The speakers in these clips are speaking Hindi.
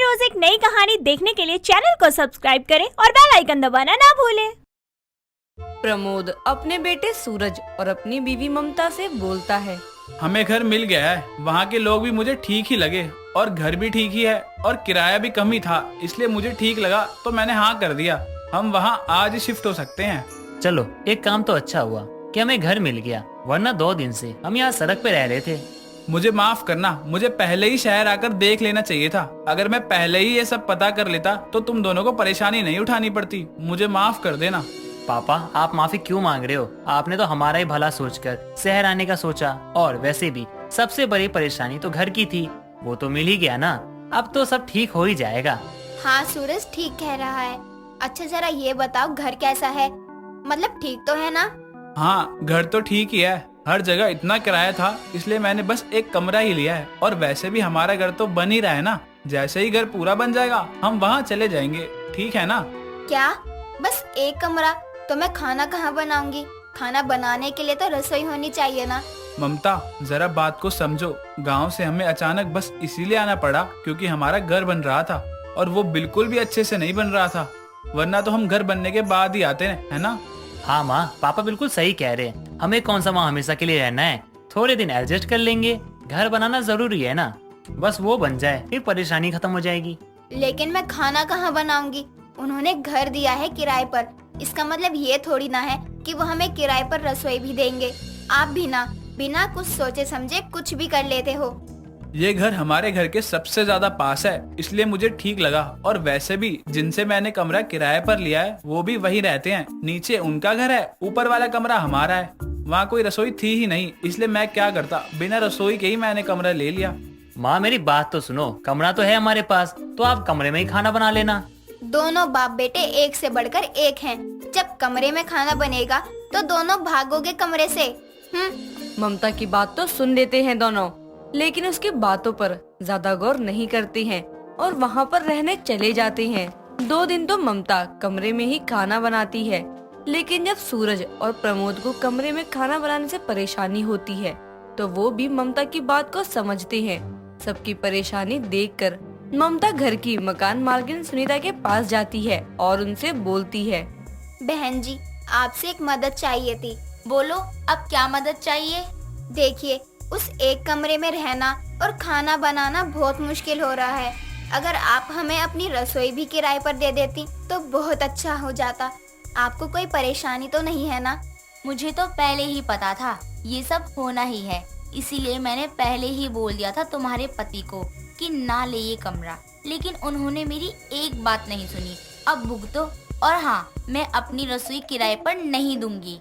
रोज एक नई कहानी देखने के लिए चैनल को सब्सक्राइब करें और बेल आइकन दबाना ना भूलें। प्रमोद अपने बेटे सूरज और अपनी बीवी ममता से बोलता है। हमें घर मिल गया है, वहाँ के लोग भी मुझे ठीक ही लगे और घर भी ठीक ही है और किराया भी कम ही था, इसलिए मुझे ठीक लगा तो मैंने हाँ कर दिया। हम वहाँ आज ही शिफ्ट हो सकते हैं। चलो, एक काम तो अच्छा हुआ कि हमें घर मिल गया, वरना 2 दिन से हम यहाँ सड़क पे रह रहे थे। मुझे माफ करना, मुझे पहले ही शहर आकर देख लेना चाहिए था। अगर मैं पहले ही ये सब पता कर लेता तो तुम दोनों को परेशानी नहीं उठानी पड़ती। मुझे माफ कर देना। पापा, आप माफी क्यों मांग रहे हो? आपने तो हमारा ही भला सोचकर शहर आने का सोचा, और वैसे भी सबसे बड़ी परेशानी तो घर की थी, वो तो मिल ही गया ना। अब तो सब ठीक हो ही जाएगा। हाँ, सूरज ठीक कह रहा है। अच्छा जरा ये बताओ, घर कैसा है? मतलब ठीक तो है ना? हाँ, घर तो ठीक ही है। हर जगह इतना किराया था, इसलिए मैंने बस एक कमरा ही लिया है। और वैसे भी हमारा घर तो बन ही रहा है ना। जैसे ही घर पूरा बन जाएगा हम वहाँ चले जाएंगे, ठीक है ना? क्या बस एक कमरा? तो मैं खाना कहाँ बनाऊंगी? खाना बनाने के लिए तो रसोई होनी चाहिए ना। ममता, जरा बात को समझो। गांव से हमें अचानक बस इसीलिए आना पड़ा क्योंकि हमारा घर बन रहा था, और वो बिल्कुल भी अच्छे से नहीं बन रहा था। वरना तो हम घर बनने के बाद ही आते हैं, है ना? हाँ माँ, पापा बिल्कुल सही कह रहे हैं। हमें कौन सा वहाँ हमेशा के लिए रहना है, थोड़े दिन एडजस्ट कर लेंगे। घर बनाना जरूरी है ना, बस वो बन जाए फिर परेशानी खत्म हो जाएगी। लेकिन मैं खाना कहाँ बनाऊंगी? उन्होंने घर दिया है किराए पर, इसका मतलब ये थोड़ी ना है कि वो हमें किराए पर रसोई भी देंगे। आप भी ना बिना कुछ सोचे समझे कुछ भी कर लेते हो। ये घर हमारे घर के सबसे ज्यादा पास है, इसलिए मुझे ठीक लगा। और वैसे भी जिनसे मैंने कमरा किराए पर लिया है वो भी वही रहते हैं। नीचे उनका घर है, ऊपर वाला कमरा हमारा है। वहाँ कोई रसोई थी ही नहीं, इसलिए मैं क्या करता, बिना रसोई के ही मैंने कमरा ले लिया। माँ, मेरी बात तो सुनो, कमरा तो है हमारे पास, तो आप कमरे में ही खाना बना लेना। दोनों बाप बेटे एक से बढ़कर एक हैं। जब कमरे में खाना बनेगा तो दोनों भागोगे कमरे से। ममता की बात तो सुन लेते हैं दोनों, लेकिन उसकी बातों पर ज्यादा गौर नहीं करते हैं और वहाँ पर रहने चले जाते हैं। 2 दिन तो ममता कमरे में ही खाना बनाती है, लेकिन जब सूरज और प्रमोद को कमरे में खाना बनाने से परेशानी होती है तो वो भी ममता की बात को समझते हैं। सबकी परेशानी देखकर ममता घर की मकान मालकिन सुनीता के पास जाती है और उनसे बोलती है। बहन जी, आपसे एक मदद चाहिए थी। बोलो, अब क्या मदद चाहिए? देखिए, उस एक कमरे में रहना और खाना बनाना बहुत मुश्किल हो रहा है। अगर आप हमें अपनी रसोई भी किराए पर दे देती तो बहुत अच्छा हो जाता। आपको कोई परेशानी तो नहीं है ना? मुझे तो पहले ही पता था ये सब होना ही है, इसीलिए मैंने पहले ही बोल दिया था तुम्हारे पति को कि ना ले ये कमरा, लेकिन उन्होंने मेरी एक बात नहीं सुनी। अब भुगतो। और हाँ, मैं अपनी रसोई किराए पर नहीं दूंगी।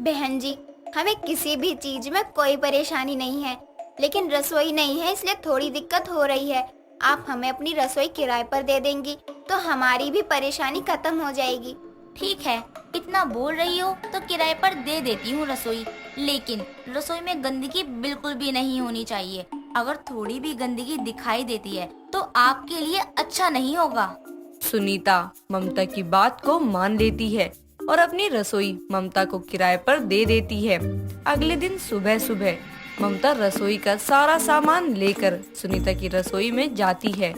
बहन जी, हमें किसी भी चीज में कोई परेशानी नहीं है, लेकिन रसोई नहीं है इसलिए थोड़ी दिक्कत हो रही है। आप हमें अपनी रसोई किराए पर दे देंगी तो हमारी भी परेशानी खत्म हो जाएगी। ठीक है, इतना बोल रही हो तो किराए पर दे देती हूँ रसोई, लेकिन रसोई में गंदगी बिल्कुल भी नहीं होनी चाहिए। अगर थोड़ी भी गंदगी दिखाई देती है तो आपके लिए अच्छा नहीं होगा। सुनीता ममता की बात को मान लेती है और अपनी रसोई ममता को किराए पर दे देती है। अगले दिन सुबह सुबह ममता रसोई का सारा सामान लेकर सुनीता की रसोई में जाती है।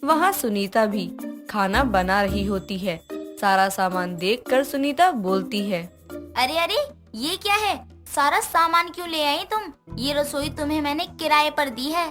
वहाँ सुनीता भी खाना बना रही होती है। सारा सामान देखकर सुनीता बोलती है, अरे अरे, ये क्या है? सारा सामान क्यों ले आई तुम? ये रसोई तुम्हें मैंने किराए पर दी है।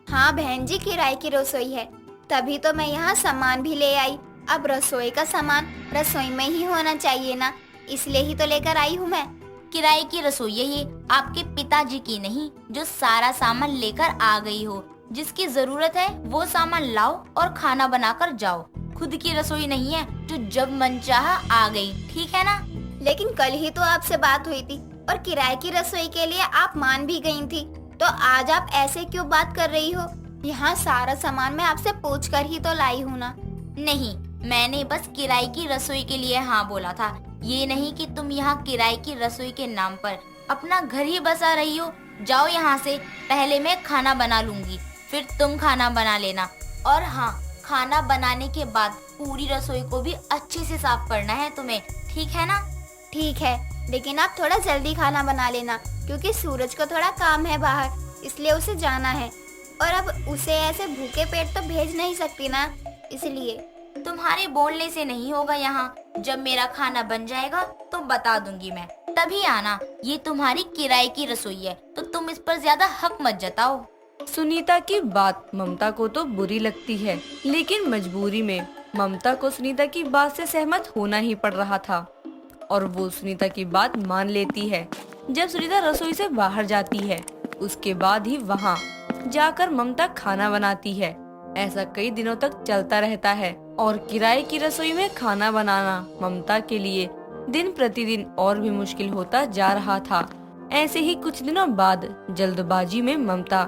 हाँ बहन जी, किराए की रसोई है, तभी तो मैं यहाँ सामान भी ले आई। अब रसोई का सामान रसोई में ही होना चाहिए ना, इसलिए ही तो लेकर आई हूँ मैं। किराए की रसोई है ये, आपके पिताजी की नहीं, जो सारा सामान लेकर आ गई हो। जिसकी जरूरत है वो सामान लाओ और खाना बनाकर जाओ। खुद की रसोई नहीं है जो जब मन चाहा आ गई, ठीक है ना? लेकिन कल ही तो आपसे बात हुई थी और किराए की रसोई के लिए आप मान भी गई थी, तो आज आप ऐसे क्यों बात कर रही हो? यहाँ सारा सामान मैं आपसे पूछ कर ही तो लाई हूँ ना। नहीं, मैंने बस किराए की रसोई के लिए हाँ बोला था, ये नहीं कि तुम यहाँ किराए की रसोई के नाम पर अपना घर ही बसा रही हो। जाओ यहाँ से, पहले मैं खाना बना लूंगी, फिर तुम खाना बना लेना। और हाँ, खाना बनाने के बाद पूरी रसोई को भी अच्छे से साफ करना है तुम्हें, ठीक है ना? ठीक है, लेकिन आप थोड़ा जल्दी खाना बना लेना, क्योंकि सूरज को थोड़ा काम है बाहर, इसलिए उसे जाना है। और अब उसे ऐसे भूखे पेट तो भेज नहीं सकती ना। इसलिए। तुम्हारे बोलने से नहीं होगा यहाँ। जब मेरा खाना बन जाएगा तो बता दूंगी मैं, तभी आना। ये तुम्हारी किराए की रसोई है तो तुम इस पर ज्यादा हक मत जताओ। सुनीता की बात ममता को तो बुरी लगती है, लेकिन मजबूरी में ममता को सुनीता की बात से सहमत होना ही पड़ रहा था और वो सुनीता की बात मान लेती है। जब सुनीता रसोई से बाहर जाती है, उसके बाद ही वहाँ जाकर ममता खाना बनाती है। ऐसा कई दिनों तक चलता रहता है और किराए की रसोई में खाना बनाना ममता के लिए दिन प्रतिदिन और भी मुश्किल होता जा रहा था। ऐसे ही कुछ दिनों बाद जल्दबाजी में ममता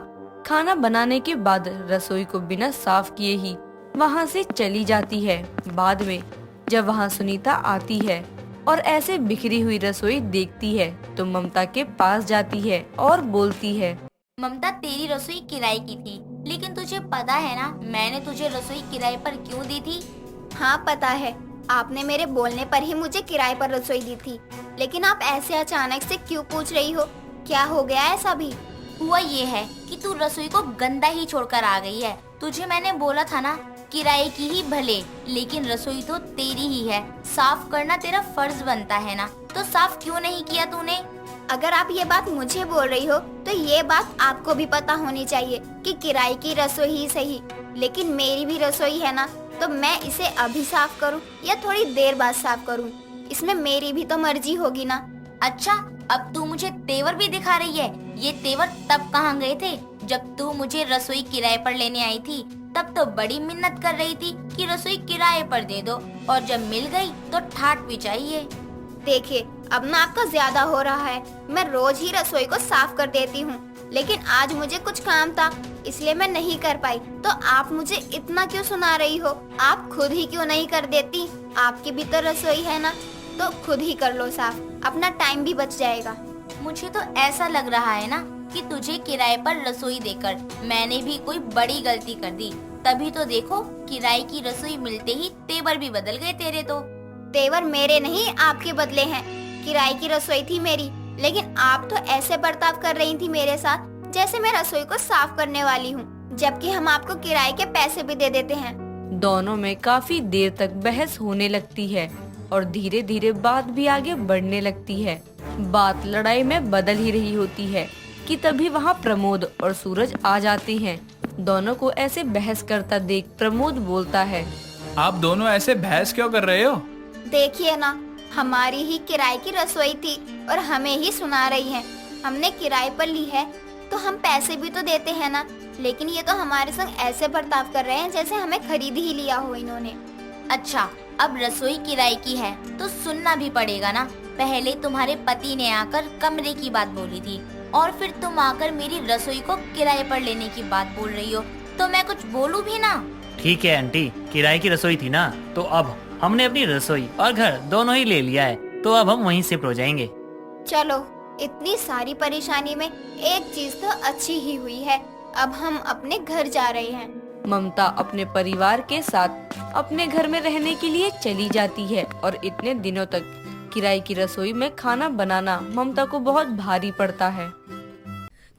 खाना बनाने के बाद रसोई को बिना साफ किए ही वहाँ से चली जाती है। बाद में जब वहाँ सुनीता आती है और ऐसे बिखरी हुई रसोई देखती है तो ममता के पास जाती है और बोलती है, ममता, तेरी रसोई किराए की थी, लेकिन तुझे पता है ना मैंने तुझे रसोई किराए पर क्यों दी थी? हाँ पता है, आपने मेरे बोलने पर ही मुझे किराए पर रसोई दी थी। लेकिन आप ऐसे अचानक से क्यों पूछ रही हो? क्या हो गया ऐसा भी? हुआ ये है कि तू रसोई को गंदा ही छोड़कर आ गई है। तुझे मैंने बोला था ना, किराए की ही भले, लेकिन रसोई तो तेरी ही है। साफ करना तेरा फर्ज बनता है ना, तो साफ क्यों नहीं किया तूने? अगर आप ये बात मुझे बोल रही हो तो ये बात आपको भी पता होनी चाहिए कि किराए की रसोई ही सही, लेकिन मेरी भी रसोई है ना, तो मैं इसे अभी साफ करूं या थोड़ी देर बाद साफ करूं, इसमें मेरी भी तो मर्जी होगी ना। अच्छा, अब तू मुझे तेवर भी दिखा रही है। ये तेवर तब कहाँ गए थे जब तू मुझे रसोई किराए पर लेने आई थी। तब तो बड़ी मिन्नत कर रही थी कि रसोई किराए पर दे दो, और जब मिल गई तो ठाट भी चाहिए। देखिए, अब ना आपका ज्यादा हो रहा है। मैं रोज ही रसोई को साफ कर देती हूँ, लेकिन आज मुझे कुछ काम था इसलिए मैं नहीं कर पाई। तो आप मुझे इतना क्यों सुना रही हो? आप खुद ही क्यों नहीं कर देती? आपकी भी तो रसोई है ना, तो खुद ही कर लो साफ, अपना टाइम भी बच जाएगा। मुझे तो ऐसा लग रहा है ना कि तुझे किराए पर रसोई देकर मैंने भी कोई बड़ी गलती कर दी। तभी तो देखो, किराए की रसोई मिलते ही तेवर भी बदल गए तेरे तो। तेवर मेरे नहीं, आपके बदले हैं। किराए की रसोई थी मेरी, लेकिन आप तो ऐसे बर्ताव कर रही थी मेरे साथ जैसे मैं रसोई को साफ करने वाली हूँ, जबकि हम आपको किराए के पैसे भी दे देते हैं। दोनों में काफी देर तक बहस होने लगती है और धीरे धीरे बात भी आगे बढ़ने लगती है। बात लड़ाई में बदल ही रही होती है कि तभी वहाँ प्रमोद और सूरज आ जाते हैं। दोनों को ऐसे बहस करता देख प्रमोद बोलता है, आप दोनों ऐसे बहस क्यों कर रहे हो? देखिए ना, हमारी ही किराए की रसोई थी और हमें ही सुना रही है। हमने किराए पर ली है तो हम पैसे भी तो देते हैं ना, लेकिन ये तो हमारे संग ऐसे बर्ताव कर रहे हैं जैसे हमें खरीद ही लिया हो इन्होंने। अच्छा, अब रसोई किराए की है तो सुनना भी पड़ेगा ना। पहले तुम्हारे पति ने आकर कमरे की बात बोली थी और फिर तुम आकर मेरी रसोई को किराए पर लेने की बात बोल रही हो, तो मैं कुछ बोलूं भी ना? ठीक है आंटी, किराए की रसोई थी ना, तो अब हमने अपनी रसोई और घर दोनों ही ले लिया है, तो अब हम वहीं शिफ्ट हो जाएंगे। चलो, इतनी सारी परेशानी में एक चीज तो अच्छी ही हुई है, अब हम अपने घर जा रहे हैं। ममता अपने परिवार के साथ अपने घर में रहने के लिए चली जाती है और इतने दिनों तक किराए की रसोई में खाना बनाना ममता को बहुत भारी पड़ता है।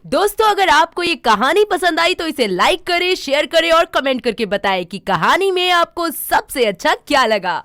दोस्तों, अगर आपको ये कहानी पसंद आई तो इसे लाइक करें, शेयर करें और कमेंट करके बताएं कि कहानी में आपको सबसे अच्छा क्या लगा।